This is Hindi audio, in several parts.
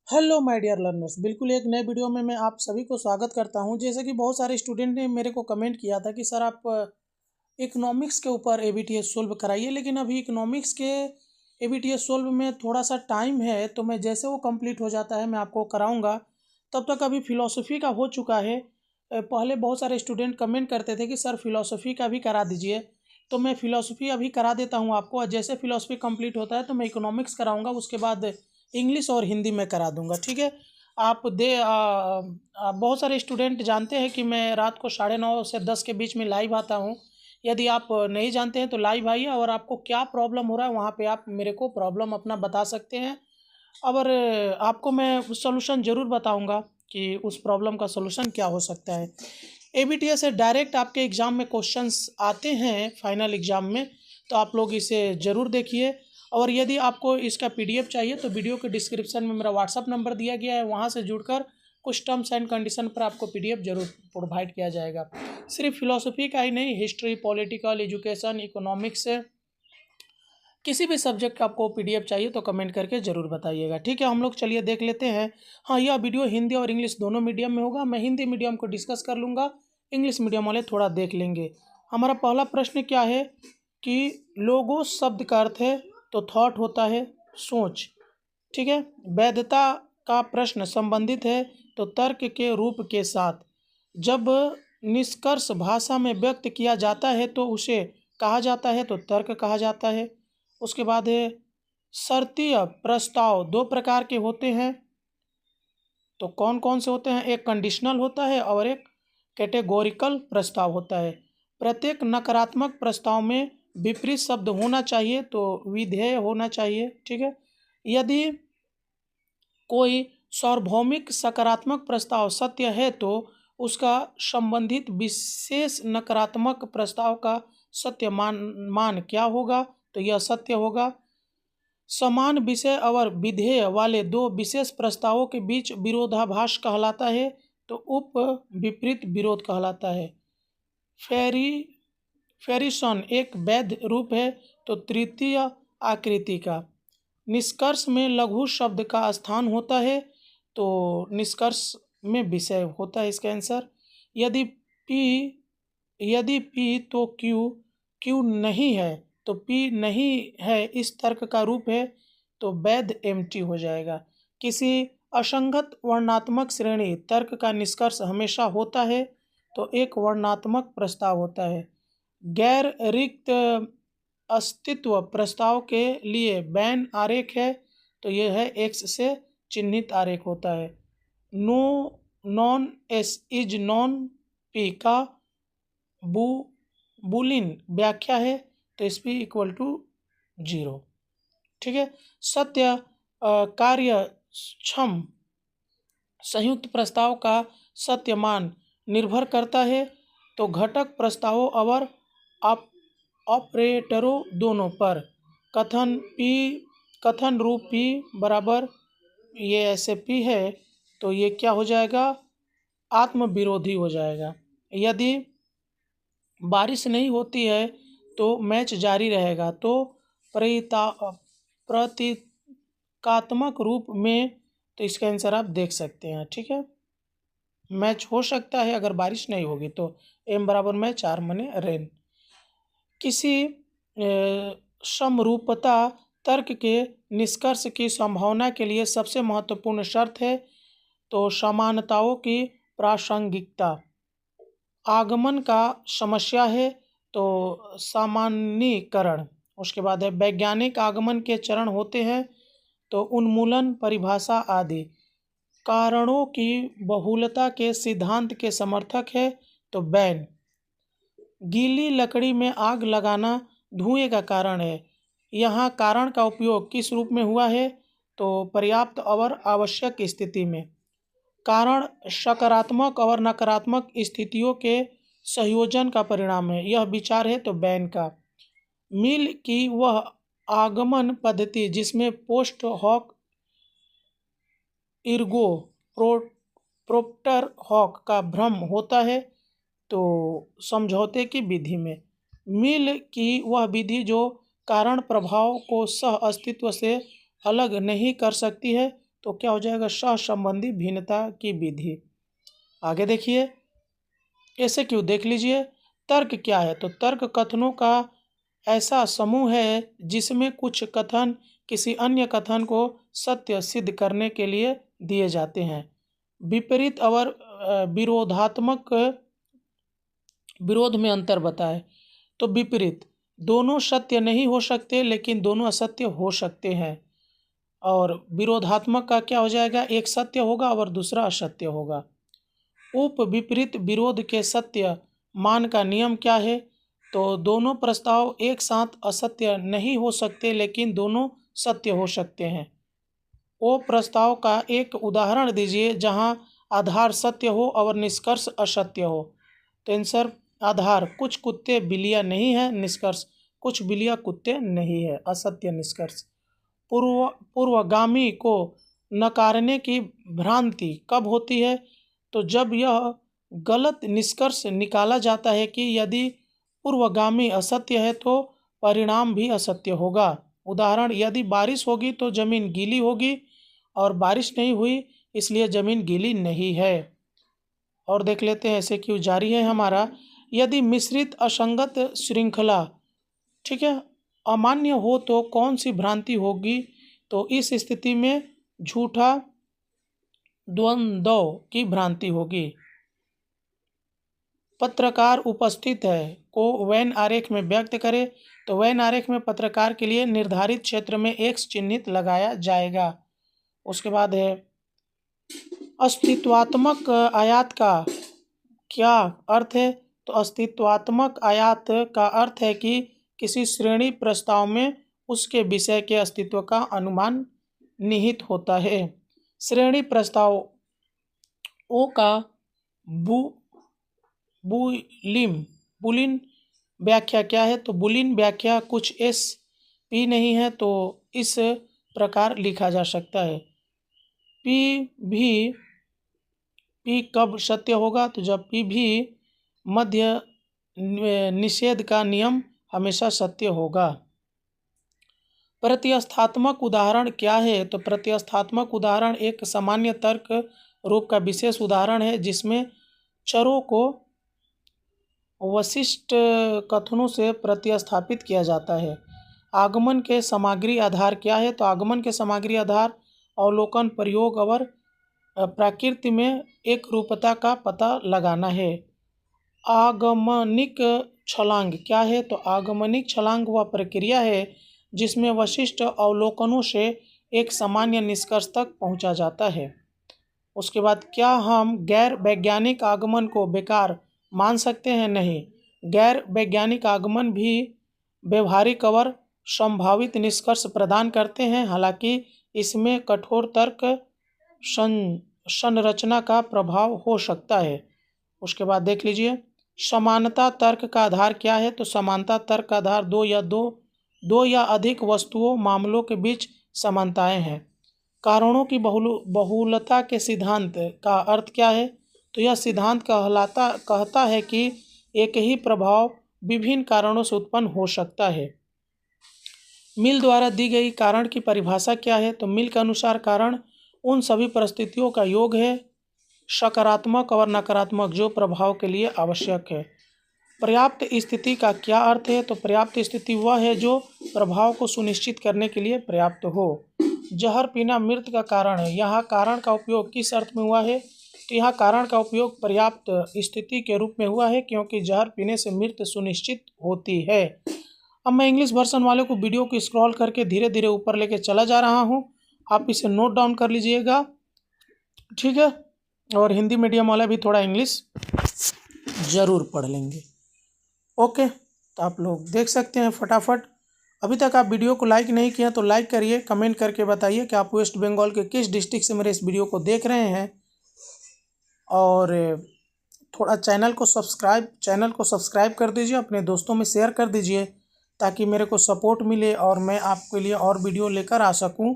हेलो माय डियर लर्नर्स, बिल्कुल एक नए वीडियो में मैं आप सभी को स्वागत करता हूं। जैसे कि बहुत सारे स्टूडेंट ने मेरे को कमेंट किया था कि सर आप इकोनॉमिक्स के ऊपर एबीटीएस सोल्व कराइए, लेकिन अभी इकोनॉमिक्स के एबीटीएस सोल्व में थोड़ा सा टाइम है, तो मैं जैसे वो कंप्लीट हो जाता है मैं आपको कराऊंगा। तब तक अभी फिलॉसफी का हो चुका है। पहले बहुत सारे स्टूडेंट कमेंट करते थे कि सर फिलॉसफी का भी करा दीजिए, तो मैं फिलॉसफी अभी करा देता हूँ आपको। और जैसे फिलॉसफी कंप्लीट होता है तो मैं इकोनॉमिक्स कराऊंगा, उसके बाद इंग्लिश और हिंदी में करा दूंगा, ठीक है। बहुत सारे स्टूडेंट जानते हैं कि मैं रात को 9:30 से 10 के बीच में लाइव आता हूँ। यदि आप नहीं जानते हैं तो लाइव आइए, और आपको क्या प्रॉब्लम हो रहा है वहाँ पे आप मेरे को प्रॉब्लम अपना बता सकते हैं। और आपको मैं उस सॉल्यूशन ज़रूर बताऊंगा कि उस प्रॉब्लम का सॉल्यूशन क्या हो सकता है। एबीटीएस से डायरेक्ट आपके एग्ज़ाम में क्वेश्चंस आते हैं फाइनल एग्ज़ाम में, तो आप लोग इसे ज़रूर देखिए। और यदि आपको इसका पीडीएफ चाहिए तो वीडियो के डिस्क्रिप्शन में मेरा व्हाट्सअप नंबर दिया गया है, वहाँ से जुड़कर कुछ टर्म्स एंड कंडीशन पर आपको पीडीएफ जरूर प्रोवाइड किया जाएगा। सिर्फ फिलोसफी का ही नहीं, हिस्ट्री, पॉलिटिकल, एजुकेशन, इकोनॉमिक्स, किसी भी सब्जेक्ट का आपको पीडीएफ चाहिए तो कमेंट करके ज़रूर बताइएगा, ठीक है। हम लोग चलिए देख लेते हैं। हाँ, यह वीडियो हिंदी और इंग्लिश दोनों मीडियम में होगा। मैं हिंदी मीडियम को डिस्कस कर लूँगा, इंग्लिश मीडियम वाले थोड़ा देख लेंगे। हमारा पहला प्रश्न क्या है कि लोगोस शब्द का अर्थ है तो थॉट होता है सोच, ठीक है। वैधता का प्रश्न संबंधित है तो तर्क के रूप के साथ। जब निष्कर्ष भाषा में व्यक्त किया जाता है तो उसे कहा जाता है तो तर्क कहा जाता है। उसके बाद है शर्तीय प्रस्ताव दो प्रकार के होते हैं, तो कौन कौन से होते हैं? एक कंडीशनल होता है और एक कैटेगोरिकल प्रस्ताव होता है। प्रत्येक नकारात्मक प्रस्ताव में विपरीत शब्द होना चाहिए तो विधेय होना चाहिए, ठीक है। यदि कोई सार्वभौमिक सकारात्मक प्रस्ताव सत्य है तो उसका संबंधित विशेष नकारात्मक प्रस्ताव का सत्य मान क्या होगा? तो यह सत्य होगा। समान विषय और विधेय वाले दो विशेष प्रस्तावों के बीच विरोधाभास कहलाता है तो उप विपरीत विरोध कहलाता है। फेरी फेरिसन एक वैध रूप है तो तृतीय आकृति का। निष्कर्ष में लघु शब्द का स्थान होता है तो निष्कर्ष में विषय होता है इसका आंसर। यदि पी यदि पी तो क्यू नहीं है तो पी नहीं है इस तर्क का रूप है तो वैध एम्प्टी हो जाएगा। किसी असंगत वर्णात्मक श्रेणी तर्क का निष्कर्ष हमेशा होता है तो एक वर्णात्मक प्रस्ताव होता है। गैर रिक्त अस्तित्व प्रस्ताव के लिए बैन आरेख है तो यह है एक्स से चिन्हित आरेख होता है। No non S is non P का बुलिन व्याख्या है तो एस पी इक्वल टू 0, ठीक है। सत्य कार्य क्षम संयुक्त प्रस्ताव का सत्य मान निर्भर करता है तो घटक प्रस्तावों और ऑपरेटरों दोनों पर। कथन रूप पी बराबर ये ऐसे पी है तो ये क्या हो जाएगा? आत्म विरोधी हो जाएगा। यदि बारिश नहीं होती है तो मैच जारी रहेगा तो प्रतीकात्मक रूप में, तो इसका आंसर आप देख सकते हैं, ठीक है। मैच हो सकता है अगर बारिश नहीं होगी तो एम बराबर मैच, आर मने रेन। किसी समरूपता तर्क के निष्कर्ष की संभावना के लिए सबसे महत्वपूर्ण शर्त है तो समानताओं की प्रासंगिकता। आगमन का समस्या है तो सामान्यीकरण। उसके बाद है वैज्ञानिक आगमन के चरण होते हैं तो उन्मूलन, परिभाषा आदि। कारणों की बहुलता के सिद्धांत के समर्थक है तो बैन। गीली लकड़ी में आग लगाना धुएं का कारण है। यहाँ कारण का उपयोग किस रूप में हुआ है? तो पर्याप्त और आवश्यक स्थिति में। कारण सकारात्मक और नकारात्मक स्थितियों के संयोजन का परिणाम है, यह विचार है तो बैन का। मिल की वह आगमन पद्धति जिसमें पोस्ट हॉक इर्गो प्रोप्टर हॉक का भ्रम होता है तो समझौते की विधि में। मिल की वह विधि जो कारण प्रभाव को सह अस्तित्व से अलग नहीं कर सकती है तो क्या हो जाएगा, सहसंबंधी भिन्नता की विधि। आगे देखिए, ऐसे क्यों देख लीजिए। तर्क क्या है, तो तर्क कथनों का ऐसा समूह है जिसमें कुछ कथन किसी अन्य कथन को सत्य सिद्ध करने के लिए दिए जाते हैं। विपरीत और विरोधात्मक, विरोध में अंतर बताए। तो विपरीत, दोनों सत्य नहीं हो सकते लेकिन दोनों असत्य हो सकते हैं। और विरोधात्मक का क्या हो जाएगा, एक सत्य होगा और दूसरा असत्य होगा। उप विपरीत विरोध के सत्य मान का नियम क्या है, तो दोनों प्रस्ताव एक साथ असत्य नहीं हो सकते लेकिन दोनों सत्य हो सकते हैं। वो प्रस्ताव का एक उदाहरण दीजिए जहां आधार सत्य हो और निष्कर्ष असत्य हो। तो आंसर, आधार कुछ कुत्ते बिल्लियां नहीं है, निष्कर्ष कुछ बिल्लियां कुत्ते नहीं है, असत्य निष्कर्ष। पूर्वगामी को नकारने की भ्रांति कब होती है, तो जब यह गलत निष्कर्ष निकाला जाता है कि यदि पूर्वगामी असत्य है तो परिणाम भी असत्य होगा। उदाहरण, यदि बारिश होगी तो जमीन गीली होगी और बारिश नहीं हुई इसलिए जमीन गीली नहीं है। और देख लेते हैं ऐसे क्यों जारी है हमारा। यदि मिश्रित असंगत श्रृंखला, ठीक है, अमान्य हो तो कौन सी भ्रांति होगी, तो इस स्थिति में झूठा द्वंद्व की भ्रांति होगी। पत्रकार उपस्थित है को वेन आरेख में व्यक्त करे, तो वेन आरेख में पत्रकार के लिए निर्धारित क्षेत्र में एक्स चिन्हित लगाया जाएगा। उसके बाद है अस्तित्वात्मक आयात का क्या अर्थ है, तो अस्तित्वात्मक आयात का अर्थ है कि किसी श्रेणी प्रस्ताव में उसके विषय के अस्तित्व का अनुमान निहित होता है। श्रेणी प्रस्ताव ओ का बुलिन व्याख्या क्या है, तो बुलिन व्याख्या कुछ एस पी नहीं है, तो इस प्रकार लिखा जा सकता है। पी कब सत्य होगा, तो जब पी भी मध्य निषेध का नियम हमेशा सत्य होगा। प्रतिस्थात्मक उदाहरण क्या है, तो प्रतिस्थात्मक उदाहरण एक सामान्य तर्क रूप का विशेष उदाहरण है जिसमें चरों को वशिष्ठ कथनों से प्रतिस्थापित किया जाता है। आगमन के सामग्री आधार क्या है, तो आगमन के सामग्री आधार अवलोकन, प्रयोग और प्रकृति में एक रूपता का पता लगाना है। आगमनिक छलांग क्या है, तो आगमनिक छलांग वह प्रक्रिया है जिसमें वशिष्ठ अवलोकनों से एक सामान्य निष्कर्ष तक पहुंचा जाता है। उसके बाद, क्या हम गैर वैज्ञानिक आगमन को बेकार मान सकते हैं, नहीं। गैर वैज्ञानिक आगमन भी व्यवहारिक और संभावित निष्कर्ष प्रदान करते हैं, हालांकि इसमें कठोर तर्क संरचना का प्रभाव हो सकता है। उसके बाद देख लीजिए, समानता तर्क का आधार क्या है, तो समानता तर्क का आधार दो या अधिक वस्तुओं मामलों के बीच समानताएं हैं। कारणों की बहुलता के सिद्धांत का अर्थ क्या है, तो यह सिद्धांत कहता है कि एक ही प्रभाव विभिन्न कारणों से उत्पन्न हो सकता है। मिल द्वारा दी गई कारण की परिभाषा क्या है, तो मिल के अनुसार कारण उन सभी परिस्थितियों का योग है, सकारात्मक और नकारात्मक, जो प्रभाव के लिए आवश्यक है। पर्याप्त स्थिति का क्या अर्थ है, तो पर्याप्त स्थिति वह है जो प्रभाव को सुनिश्चित करने के लिए पर्याप्त हो। जहर पीना मृत्यु का कारण है, यहाँ कारण का उपयोग किस अर्थ में हुआ है, तो यहाँ कारण का उपयोग पर्याप्त स्थिति के रूप में हुआ है क्योंकि जहर पीने से मृत्यु सुनिश्चित होती है। अब मैं इंग्लिश वर्जन वाले को वीडियो को स्क्रॉल करके धीरे धीरे ऊपर लेके चला जा रहा हूँ, आप इसे नोट डाउन कर लीजिएगा, ठीक है। और हिंदी मीडियम वाला भी थोड़ा इंग्लिश ज़रूर पढ़ लेंगे, ओके। तो आप लोग देख सकते हैं फटाफट। अभी तक आप वीडियो को लाइक नहीं किया तो लाइक करिए, कमेंट करके बताइए कि आप वेस्ट बंगाल के किस डिस्ट्रिक्ट से मेरे इस वीडियो को देख रहे हैं। और थोड़ा चैनल को सब्सक्राइब कर दीजिए, अपने दोस्तों में शेयर कर दीजिए ताकि मेरे को सपोर्ट मिले और मैं आपके लिए और वीडियो लेकर आ सकूं।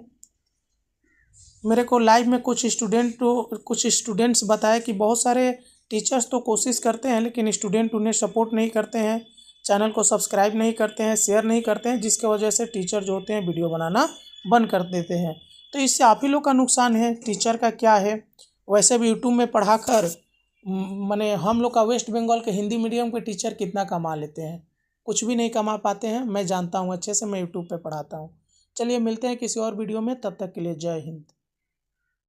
मेरे को लाइव में कुछ स्टूडेंट्स बताए कि बहुत सारे टीचर्स तो कोशिश करते हैं लेकिन स्टूडेंट उन्हें सपोर्ट नहीं करते हैं, चैनल को सब्सक्राइब नहीं करते हैं, शेयर नहीं करते हैं, जिसके वजह से टीचर जो होते हैं वीडियो बनाना बंद कर देते हैं। तो इससे आप ही लोग का नुकसान है, टीचर का क्या है। वैसे भी यूट्यूब में पढ़ाकर माने हम लोग का वेस्ट बंगाल के हिंदी मीडियम के टीचर कितना कमा लेते हैं, कुछ भी नहीं कमा पाते हैं। मैं जानता हूँ अच्छे से, मैं यूट्यूब पे पढ़ाता हूँ। चलिए मिलते हैं किसी और वीडियो में, तब तक के लिए जय हिंद।